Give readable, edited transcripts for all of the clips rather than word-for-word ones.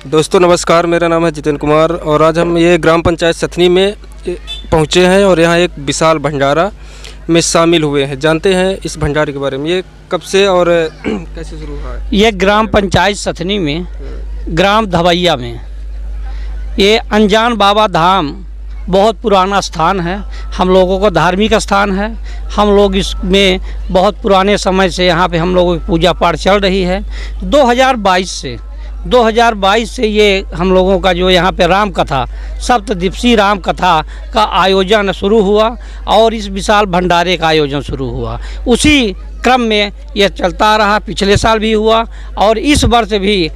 दोस्तों नमस्कार, मेरा नाम है जितेंद्र कुमार और आज हम ये ग्राम पंचायत सथनी में पहुँचे हैं और यहाँ एक विशाल भंडारा में शामिल हुए हैं। जानते हैं इस भंडारे के बारे में, ये कब से और कैसे शुरू हुआ है। ये ग्राम पंचायत सथनी में ग्राम धवैया में ये अनजान बाबा धाम बहुत पुराना स्थान है। हम लोगों का धार्मिक स्थान है। हम लोग इसमें बहुत पुराने समय से यहाँ पे हम लोगों की पूजा पाठ चल रही है। 2022 से ये हम लोगों का जो यहाँ पे राम कथा, सप्तदिवसीय राम कथा का आयोजन शुरू हुआ और इस विशाल भंडारे का आयोजन शुरू हुआ। उसी क्रम में यह चलता रहा। पिछले साल भी हुआ और इस वर्ष भी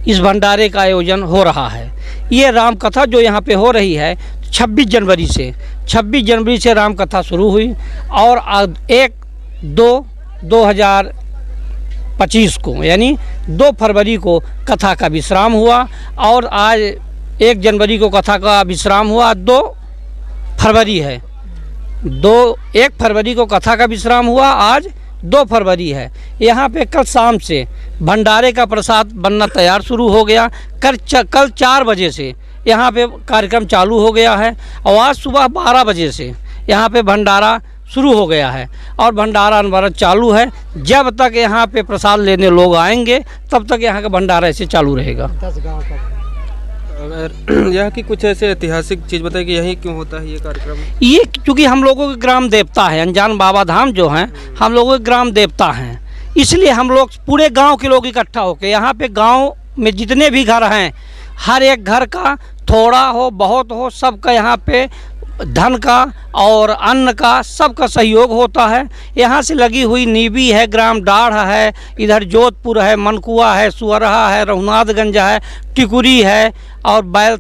इस भंडारे का आयोजन हो रहा है। ये राम कथा जो यहाँ पे हो रही है 26 जनवरी से राम कथा शुरू हुई और 1/2/2025 को यानी 2 फरवरी को कथा का विश्राम हुआ और आज 1 जनवरी को कथा का विश्राम हुआ। 2 फरवरी है, 1 फरवरी को कथा का विश्राम हुआ, आज 2 फरवरी है। यहाँ पे कल शाम से भंडारे का प्रसाद बनना तैयार शुरू हो गया। कल 4 बजे से यहाँ पे कार्यक्रम चालू हो गया है और आज सुबह 12 बजे से यहाँ पे भंडारा शुरू हो गया है और भंडारा अनवरत चालू है। जब तक यहाँ पे प्रसाद लेने लोग आएंगे तब तक यहाँ का भंडारा ऐसे चालू रहेगा। 10 गाँव का। अगर यहाँ की कुछ ऐसे ऐतिहासिक चीज़ बताइए कि यहीं क्यों होता है ये कार्यक्रम। ये क्योंकि हम लोगों के ग्राम देवता है, अनजान बाबा धाम जो हैं हम लोगों के ग्राम देवता हैं, इसलिए हम लोग पूरे गांव के लोग इकट्ठा होकर यहाँ पे गांव में जितने भी घर हैं हर एक घर का थोड़ा हो बहुत हो सबका यहाँ पे धन का और अन्न का सबका सहयोग होता है। यहाँ से लगी हुई नीबी है, ग्राम डाढ़ है, इधर जोधपुर है, मनकुआ है, सुअरहा है, रघुनाथगंज है, टिकुरी है और बैल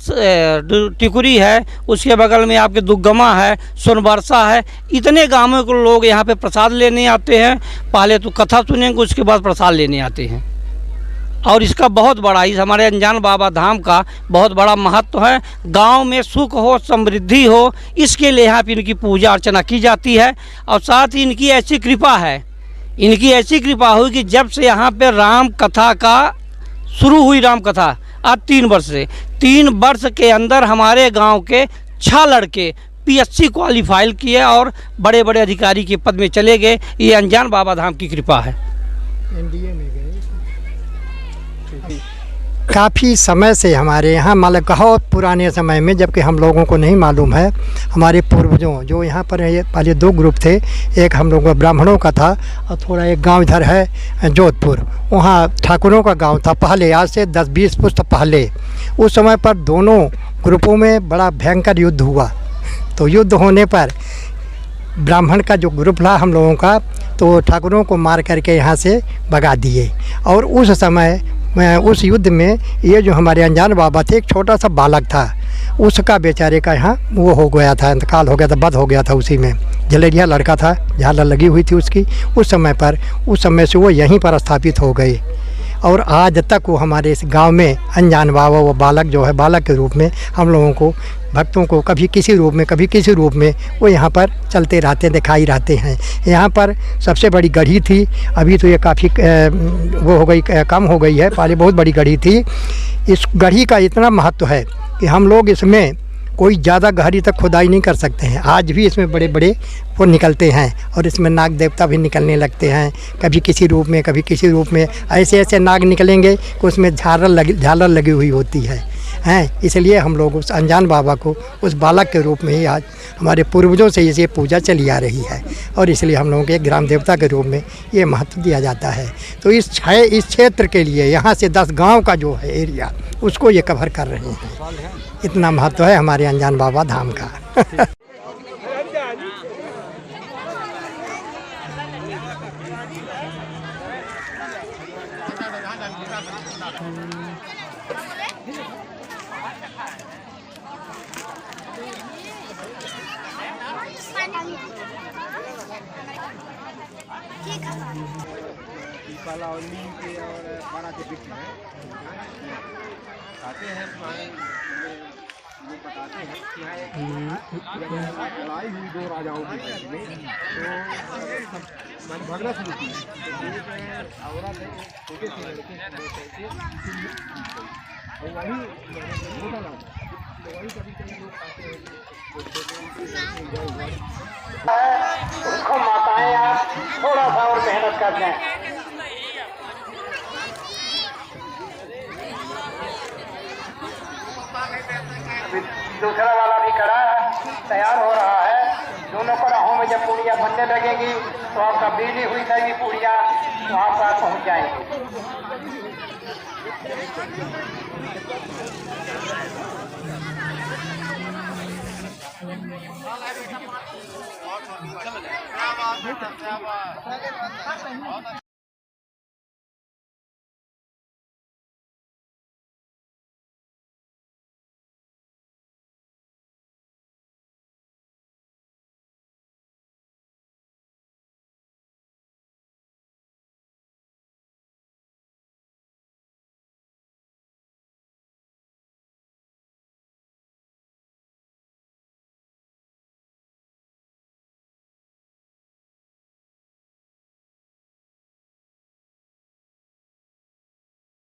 टिकुरी है। उसके बगल में आपके दुग्गमा है, सोनबरसा है। इतने गांवों के लोग यहाँ पे प्रसाद लेने आते हैं। पहले तो कथा सुनेंगे, उसके बाद प्रसाद लेने आते हैं और इसका बहुत बड़ा, इस हमारे अनजान बाबा धाम का बहुत बड़ा महत्व है। गांव में सुख हो, समृद्धि हो, इसके लिए यहाँ पे इनकी पूजा अर्चना की जाती है। और साथ ही इनकी ऐसी कृपा हुई कि जब से यहाँ पे राम कथा का शुरू हुई, राम कथा आज 3 वर्ष से, 3 वर्ष के अंदर हमारे गाँव के 6 लड़के PSC क्वालिफाई किए और बड़े बड़े अधिकारी के पद में चले गए। ये अनजान बाबा धाम की कृपा है। NDA में गए काफ़ी समय से हमारे यहाँ, मतलब बहुत पुराने समय में, जबकि हम लोगों को नहीं मालूम है, हमारे पूर्वजों जो यहाँ पर ये पहले 2 ग्रुप थे। एक हम लोगों का ब्राह्मणों का था और थोड़ा एक गांव इधर है जोधपुर, वहाँ ठाकुरों का गांव था पहले, आज से 10-20 पुस्त पहले। उस समय पर दोनों ग्रुपों में बड़ा भयंकर युद्ध हुआ। तो युद्ध होने पर ब्राह्मण का जो ग्रुप था हम लोगों का, तो ठाकुरों को मार करके यहाँ से भगा दिए। और उस समय उस युद्ध में ये जो हमारे अनजान बाबा थे, एक छोटा सा बालक था, उसका बेचारे का यहाँ वो हो गया था, इंतकाल हो गया था, बद हो गया था। उसी में जलेरिया लड़का था, झालर लगी हुई थी उसकी। उस समय से वो यहीं पर स्थापित हो गए और आज तक वो हमारे इस गांव में अनजान बाबा, वो बालक जो है, बालक के रूप में हम लोगों को, भक्तों को कभी किसी रूप में कभी किसी रूप में वो यहाँ पर चलते रहते, दिखाई रहते हैं। यहाँ पर सबसे बड़ी गढ़ी थी, अभी तो ये काफ़ी वो हो गई, कम हो गई है, पहले बहुत बड़ी गढ़ी थी। इस गढ़ी का इतना महत्व है कि हम लोग इसमें कोई ज़्यादा गहरी तक खुदाई नहीं कर सकते हैं। आज भी इसमें बड़े बड़े वो निकलते हैं और इसमें नाग देवता भी निकलने लगते हैं, कभी किसी रूप में कभी किसी रूप में। ऐसे नाग निकलेंगे कि उसमें झालर लगी हुई होती है। इसलिए हम लोग उस अनजान बाबा को उस बालक के रूप में ही आज हमारे पूर्वजों से इसे पूजा चली आ रही है और इसलिए हम लोगों के ग्राम देवता के रूप में ये महत्व दिया जाता है। तो इस क्षेत्र के लिए यहाँ से 10 गांव का जो है एरिया, उसको ये कवर कर रहे हैं। इतना महत्व है हमारे अनजान बाबा धाम का। काला और नीम के और बाड़ा के बीच में आते हैं। ये बताते हैं कि यहाँ एक लड़ाई हुई दो राजाओं के बीच में, तो झगड़ा शुरू की। एक औरत है, छोटे से लड़के और वही छोटा लड़का, तो वही कभी कभी लोग कहते हैं उसको माताएं आप थोड़ा सा और मेहनत कर दें। दूसरा वाला भी कड़ा तैयार हो रहा है। दोनों कड़ाहों में जब पूड़ियाँ बनने लगेगी तो आपका बीली हुई सभी पूड़ियाँ वहाँ पर पहुँच जाएंगी।